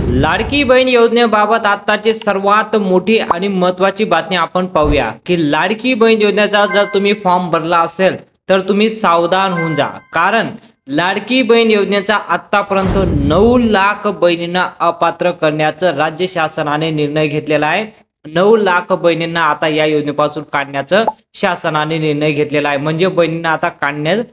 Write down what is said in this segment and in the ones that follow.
लाडकी बहीण योजनेबाबत आताची सर्वात मोठी आणि महत्त्वाची बातमी आपण पाहूया की लाडकी बहीण योजनेचा जर तुम्ही फॉर्म भरला असेल तर तुम्ही सावधान होऊन जा। कारण लाडकी बहीण योजनेचा आतापर्यंत 9 लाख बहिणींना अपात्र करण्याचा राज्य शासनाने निर्णय घेतलेला आहे। 9 लाख बहिणींना आता या योजनेपासून काढण्याचा शासनाने निर्णय घेतलेला आहे। म्हणजे बहिणींना आता काढण्यात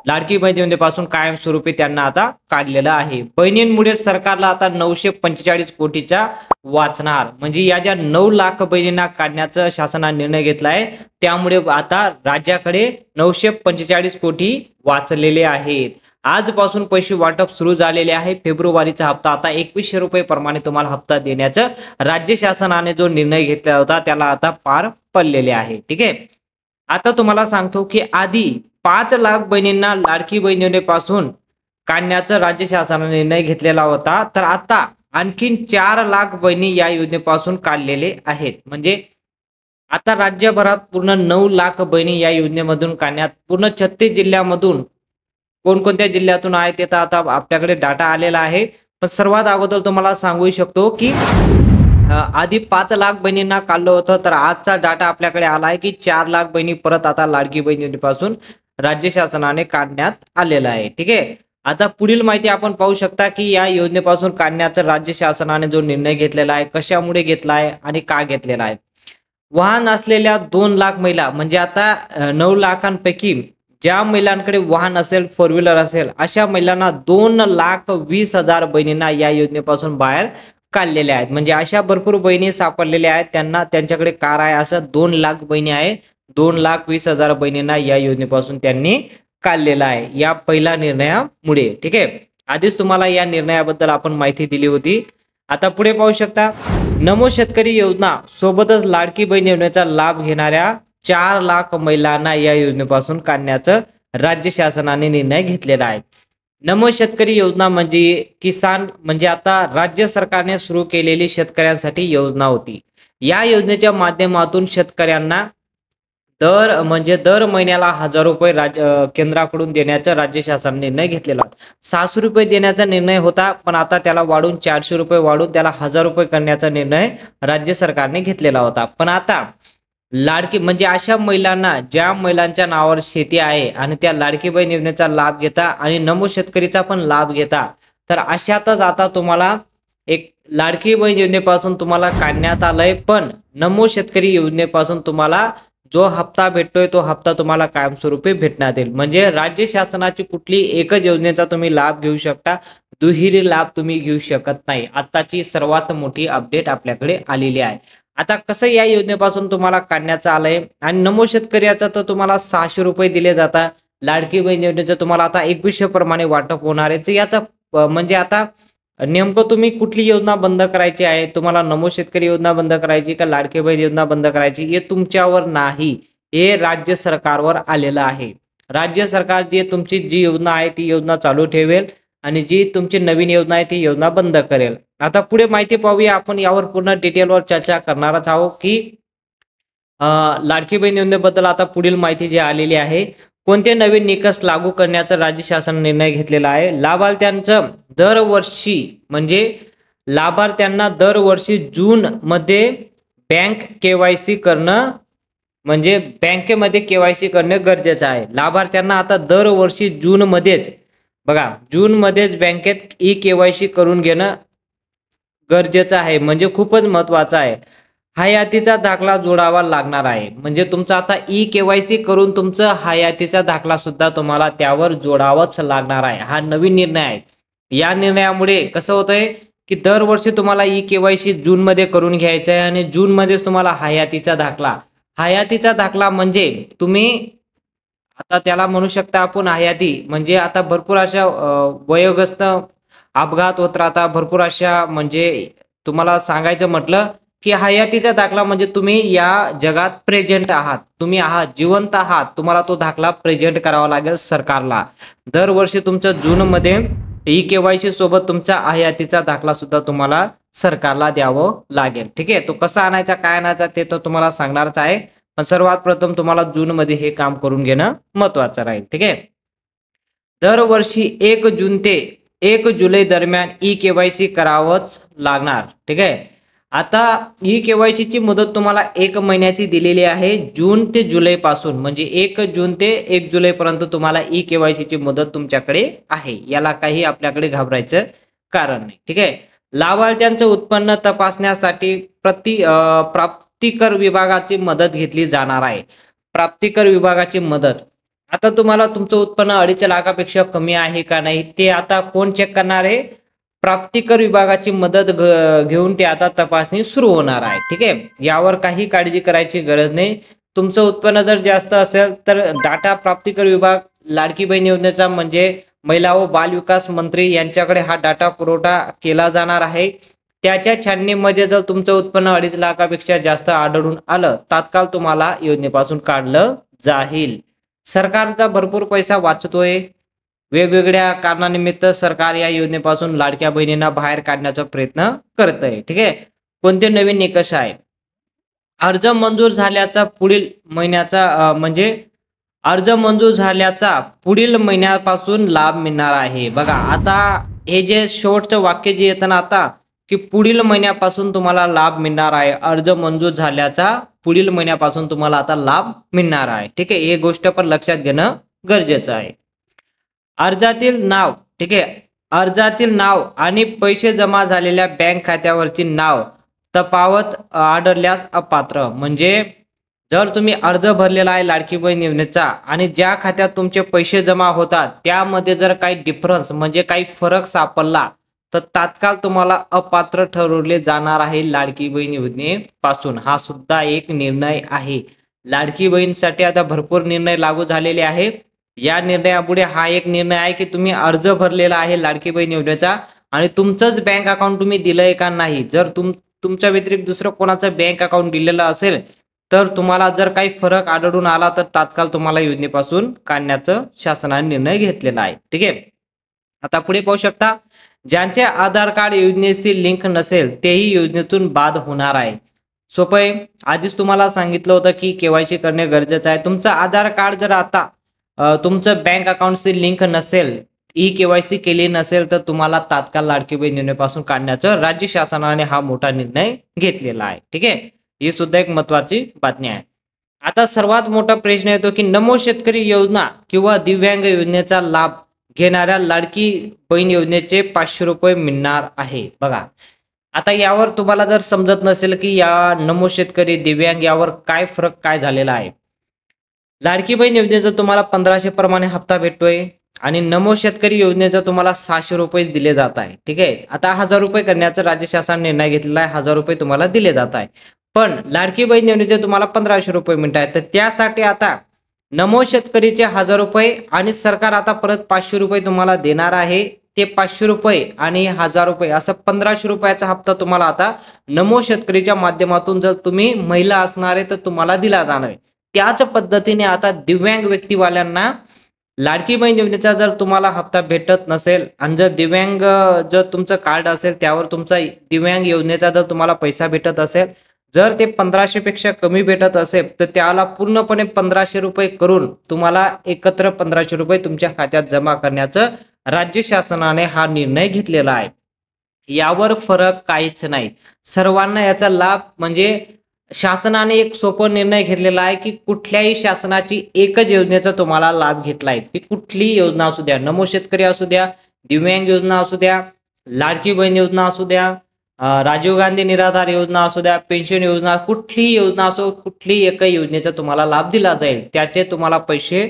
लाडकी बहीण योजनेपासून कायमस्वरूपी त्यांना आता काढलेलं आहे। बहिणींमुळे सरकारला आता 945 कोटीचा वाचणार। म्हणजे या ज्या 9 लाख बहिणींना काढण्याचा शासनाने निर्णय घेतला आहे त्यामुळे आता राज्याकडे 945 कोटी वाचलेले आहेत। आजपासून पैसे वाटप सुरू झालेले आहे। फेब्रुवारीचा हप्ता आता 2100 रुपये प्रमाणे तुम्हाला हप्ता देण्याचा राज्य शासनाने जो निर्णय घेतला होता त्याला आता पार पडलेले आहे। ठीक आहे, आता तुम्हाला सांगतो की आधी 5 लाख बहिणींना लाडकी बहीण योजनेपासून काढण्याचा राज्य शासनाने निर्णय घेतलेला होता, तर आता आणखीन 4 लाख बहिणी या योजनेपासून काढलेले आहेत। म्हणजे आता राज्यभरात पूर्ण 9 लाख बहिणी या योजनेमधून काढण्यात पूर्ण 36 जिल्ह्यामधून कोणकोणत्या जिल्ह्यातून आहे ते तर आता आपल्याकडे डाटा आलेला आहे। पण सर्वात अगोदर तुम्हाला सांगू शकतो की आधी 5 लाख बहिणींना काढलं होतं, तर आजचा डाटा आपल्याकडे आला आहे की 4 लाख बहिणी परत आता लाडकी बहीण योजनेपासून राज्य शासनाने काढण्यात आलेला आहे। ठीक आहे, आता पुढील माहिती आपण पाहू शकता की या योजनेपासून काढण्याचा राज्य शासनाने जो निर्णय घेतलेला आहे कशामुळे घेतला आहे आणि का घेतलेला आहे। वाहन असलेल्या 2 लाख महिला म्हणजे आता 9 लाखांपैकी ज्या महिलांकडे वाहन असेल, 4 व्हीलर असेल, अशा महिलांना 2,20,000 बहिणींना या योजनेपासून बाहेर काढलेले आहेत। म्हणजे अशा भरपूर बहिणी सापडलेल्या आहेत, त्यांना त्यांच्याकडे कार आहे, असं 2 लाख बहिणी आहे। 2,20,000 बहिणींना या योजनेपासून त्यांनी काढलेला आहे या पहिल्या निर्णयामुळे। ठीक आहे, आधीच तुम्हाला या निर्णयाबद्दल आपण माहिती दिली होती। आता पुढे पाहू शकता, नमो शेतकरी योजना सोबतच लाडकी बहीण योजनेचा लाभ घेणाऱ्या 4 लाख महिलांना या योजनेपासून काढण्याचा राज्य शासनाने निर्णय घेतलेला आहे। नमो शेतकरी योजना म्हणजे किसान म्हणजे आता राज्य सरकारने सुरू केलेली शेतकऱ्यांसाठी योजना होती। या योजनेच्या माध्यमातून शेतकऱ्यांना दर महिन्याला 1000 रुपये केंद्राकडून देण्याचा राज्य शासनाने निर्णय घेतलेला होता। 600 रुपये देण्याचा निर्णय होता, पण आता त्याला वाढून 400 रुपये वाढून त्याला 1000 रुपये करण्याचा निर्णय राज्य सरकारने घेतलेला होता। पण आता लाडकी म्हणजे अशा महिलांना ज्या महिलांच्या नावावर शेती आहे आणि त्या लाडकी बहीण योजनेचा लाभ घेता आणि नमो शेतकरीचा पण लाभ घेता, तर अशातच आता तुम्हाला एक लाडकी बहीण योजनेपासून तुम्हाला काढण्यात आलंय, पण नमो शेतकरी योजनेपासून तुम्हाला जो हप्ता भेटतोय तो हप्ता तुम्हाला कायमस्वरूपी भेटण्यात येईल। म्हणजे राज्य शासनाची कुठली एकच योजनेचा तुम्ही लाभ घेऊ शकता, दुहेरी लाभ तुम्ही घेऊ शकत नाही। आताची सर्वात मोठी अपडेट आपल्याकडे आलेली आहे। आता कसं या योजनेपासून तुम्हाला काढण्याचं आलंय आणि नमो शेतकऱ्याचा तर तुम्हाला 600 रुपये दिले जातात, लाडकी बहीण योजनेचं तुम्हाला आता 2100 प्रमाणे वाटप होणार आहे। याचा म्हणजे आता नेमकं तुम्ही कुठली योजना बंद करायची आहे, तुम्हाला नमो शेतकरी योजना बंद करायची का लाडकी बहीण योजना बंद करायची, हे तुमच्यावर नाही, हे राज्य सरकारवर आलेलं आहे। राज्य सरकार तुमची जी योजना आहे ती योजना चालू ठेवेल आणि जी तुमची नवीन योजना आहे ती योजना बंद करेल। आता पुढे माहिती पाहूया, आपण यावर पूर्ण डिटेलवर चर्चा करणारच आहोत की लाडकी बहीण योजनेबद्दल आता पुढील माहिती जी आलेली आहे। कोणते नवीन निकष लागू करण्याचा राज्य शासन निर्णय घेतलेला आहे। लाभार्थ्यांचं दरवर्षी म्हणजे लाभार्थ्यांना दरवर्षी जून मध्ये बँक केवायसी करणं म्हणजे बँकेमध्ये केवायसी करणे गरजेचं आहे। लाभार्थ्यांना आता दरवर्षी जून मध्येच बघा, जून मध्येच बँकेत ई केवायसी करून घेणं गरजेचं आहे, म्हणजे खूपच महत्वाचं आहे। हयातीचा दाखला जोडावा लागणार आहे, म्हणजे तुमचा आता ई केवायसी करून तुमचा हयातीचा दाखला सुद्धा तुम्हाला त्यावर जोडावाच लागणार आहे। हा नवीन निर्णय आहे। या निर्णयामुळे कसं होतंय की दरवर्षी तुम्हाला ई केवायसी जून मध्ये करून घ्यायचं आहे आणि जून मध्येच तुम्हाला हयातीचा दाखला म्हणजे तुम्ही आता त्याला म्हणू शकता आपण हयाती, म्हणजे आता भरपूर अशा वयोगस्थ अपघात होत राहता, भरपूर अशा म्हणजे तुम्हाला सांगायचं म्हटलं की हयातीचा दाखला म्हणजे तुम्ही या जगात प्रेझेंट आहात, तुम्ही आहात जिवंत आहात, तुम्हाला तो दाखला प्रेझेंट करावा लागेल सरकारला। दरवर्षी तुमचं जून मध्ये ई केवायसी सोबत तुमचा हयातीचा दाखला सुद्धा तुम्हाला सरकारला द्यावं लागेल। ठीक आहे, तो कसा आणायचा काय आणायचा ते तर तुम्हाला सांगणारच आहे, पण सर्वात प्रथम तुम्हाला जून मध्ये हे काम करून घेणं महत्वाचं राहील। ठीक आहे, दरवर्षी 1 जून ते 1 जुलै दरम्यान ई-केवायसी करावंच लागणार. ठीक आहे. आता ई-केवायसी ची मुदत तुम्हाला 1 महिन्याची दिलेली आहे. जून ते जुलै पासून, म्हणजे 1 जून ते 1 जुलै पर्यंत तुम्हाला ई-केवायसी ची मुदत तुमच्याकडे आहे. याला काही आपल्याकडे घाबरायचं कारण नाही. ठीक आहे. लाभार्थ्यांचं उत्पन्न तपासण्यासाठी प्राप्तिकर विभागाची मदत घेतली जाणार आहे. प्राप्तिकर विभागाची मदत. आता तुम्हाला तुमचं उत्पन्न 2.5 लाखापेक्षा कमी आहे का नाही ते आता कोण चेक करणार आहे? प्राप्तिकर विभागाची मदत घेऊन ते आता तपासणी सुरू होणार आहे. ठीक आहे. यावर काही काळजी करायची गरज नाही. तुमचं उत्पन्न जर जास्त असेल तर डाटा प्राप्तिकर विभाग, लाडकी बहीण योजनेचा म्हणजे महिला व बाल विकास मंत्री यांच्याकडे हा डाटा पुरवठा केला जाणार आहे. त्याच्या छाननीमध्ये जर तुमचं उत्पन्न 2.5 लाखापेक्षा जास्त आढळून आलं, तात्काळ तुम्हाला योजनेपासून काढलं जाईल. सरकारचा भरपूर पैसा वाचतोय. वेगवेगळ्या कारणानिमित्त सरकार या योजनेपासून लाडक्या बहिणींना बाहेर काढण्याचा प्रयत्न करत आहे. ठीक आहे. कोणते नवीन निकष आहे? अर्ज मंजूर झाल्याचा पुढील महिन्याचा म्हणजे अर्ज मंजूर झाल्याचा पुढील महिन्यापासून लाभ मिळणार आहे. बघा आता हे जे शेवटचं वाक्य जे येतं ना आता, की पुढील महिन्यापासून तुम्हाला लाभ मिळणार आहे. अर्ज मंजूर झाल्याचा पुढील महिन्यापासून तुम्हाला आता लाभ मिळणार आहे. ठीक आहे. हे गोष्ट पण लक्षात घेणं गरजेचं आहे. अर्जातील नाव. ठीक आहे. अर्जातील नाव आणि पैसे जमा झालेल्या बँक खात्यावरची नाव तफावत आढळल्यास अपात्र. म्हणजे जर तुम्ही अर्ज भरलेला आहे लाडकी बहीण योजनेचा आणि ज्या खात्यात तुमचे पैसे जमा होतात त्यामध्ये जर काही डिफरन्स म्हणजे काही फरक सापडला तर तात्काळ तुम्हाला अपात्र ठरवले जाणार आहे लाडकी बहीण योजनेपासून. हा सुद्धा एक निर्णय आहे. लाडकी बहीणसाठी आता भरपूर निर्णय लागू झालेले आहेत. या निर्णयापुढे हा एक निर्णय आहे की तुम्ही अर्ज भरलेला आहे लाडकी बहीण योजनेचा आणि तुमचंच बँक अकाउंट तुम्ही दिलंय का नाही. जर तुमच्या व्यतिरिक्त दुसरं कोणाचं बँक अकाउंट दिलेलं असेल तर तुम्हाला जर काही फरक आढळून आला तर तात्काळ तुम्हाला योजनेपासून काढण्याचं शासनाने निर्णय घेतलेला आहे. ठीक आहे. आता पुढे पाहू शकता, ज्यांचे आधार कार्ड योजनेशी लिंक नसेल तेही योजनेतून बाद होणार आहे. सोपं आहे. आधीच तुम्हाला सांगितलं होतं की केवायसी करणे गरजेचं आहे. तुमचं आधार कार्ड जर आता तुमचं बँक अकाउंटशी लिंक नसेल, ई-केवायसी केली नसेल तर तुम्हाला तात्काळ लाडकी बहीण योजनेपासून काढण्याचं राज्य शासनाने हा मोठा निर्णय घेतलेला आहे. ठीक आहे. ही सुद्धा एक महत्वाची बातमी आहे. आता सर्वात मोठा प्रश्न येतो की नमो शेतकरी योजना किंवा दिव्यांग योजनेचा लाभ घेणाऱ्या लाडकी बहीण योजनेचे 500 रुपये मिळणार आहे. बघा आता यावर तुम्हाला जर समजत नसेल की या नमो शेतकरी, दिव्यांग यावर काय फरक काय झालेला आहे. लाडकी बहीण योजनेचा तुम्हाला 1500 प्रमाणे हप्ता भेटतोय आणि नमो शेतकरी योजनेचा तुम्हाला 600 रुपये दिले जात आहे. ठीक आहे. आता 1000 रुपये करण्याचा राज्य शासनाने निर्णय घेतलेला आहे. 1000 रुपये तुम्हाला दिले जात आहे. पण लाडकी बहीण योजनेचे तुम्हाला 1500 रुपये मिळत आहेत. तर त्यासाठी आता नमो शेतकरीचे 1000 रुपये आणि सरकार आता परत 500 रुपये तुम्हाला देणार आहे. ते 500 रुपये आणि 1000 रुपये असं 1500 रुपयाचा हप्ता तुम्हाला आता नमो शेतकरीच्या माध्यमातून जर तुम्ही महिला असणारे तर तुम्हाला दिला जाणार आहे. त्याच पद्धतीने आता दिव्यांग व्यक्तीवाल्यांना लाडकी बहीण योजनेचा जर तुम्हाला हप्ता भेटत नसेल आणि जर दिव्यांग जर तुमचं कार्ड असेल त्यावर तुमचा दिव्यांग योजनेचा जर तुम्हाला पैसा भेटत असेल, जर ते 1500 पेक्षा कमी भेटत असेल तर त्याला पूर्णपणे 1500 रुपये करून तुम्हाला एकत्र 1500 रुपये तुमच्या खात्यात जमा करण्याचं राज्य शासनाने हा निर्णय घेतलेला आहे. यावर फरक काहीच नाही. सर्वांना याचा लाभ म्हणजे शासनाने एक सोपा निर्णय घेतलेला आहे की कुठल्याही शासनाची एकच योजनेचा तुम्हाला लाभ घेतला आहे. ती कुठलीही योजना असू द्या, नमो शेतकरी असू द्या, दिव्यांग योजना असू द्या, लाडकी बहीण योजना असू द्या, राजीव गांधी निराधार योजना असू द्या, पेन्शन योजना, कुठलीही योजना असो, कुठलीही एकही योजनेचा तुम्हाला लाभ दिला जाईल. त्याचे तुम्हाला पैसे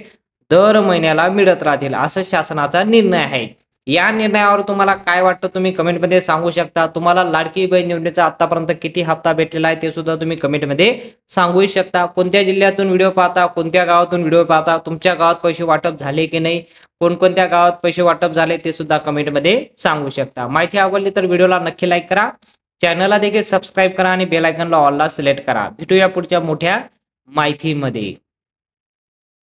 दर महिन्याला मिळत राहतील असं शासनाचा निर्णय आहे. या निर्णयावर तुम्हाला काय वाटतं तुम्ही कमेंटमध्ये सांगू शकता. तुम्हाला लाडकी बहीण योजनेचा आतापर्यंत किती हप्ता भेटलेला आहे ते सुद्धा तुम्ही कमेंटमध्ये सांगू शकता. कोणत्या जिल्ह्यातून व्हिडिओ पाहता, कोणत्या गावातून व्हिडिओ पाहता, तुमच्या गावात पैसे वाटप झाले की नाही, कोणकोणत्या गावात पैसे वाटप झाले ते सुद्धा कमेंटमध्ये सांगू शकता. माहिती आवडली तर व्हिडिओला नक्की लाईक करा, चॅनलला देखील सबस्क्राईब करा आणि बेल आयकॉनला ऑलला सिलेक्ट करा. भेटूया पुढच्या मोठ्या माहितीमध्ये.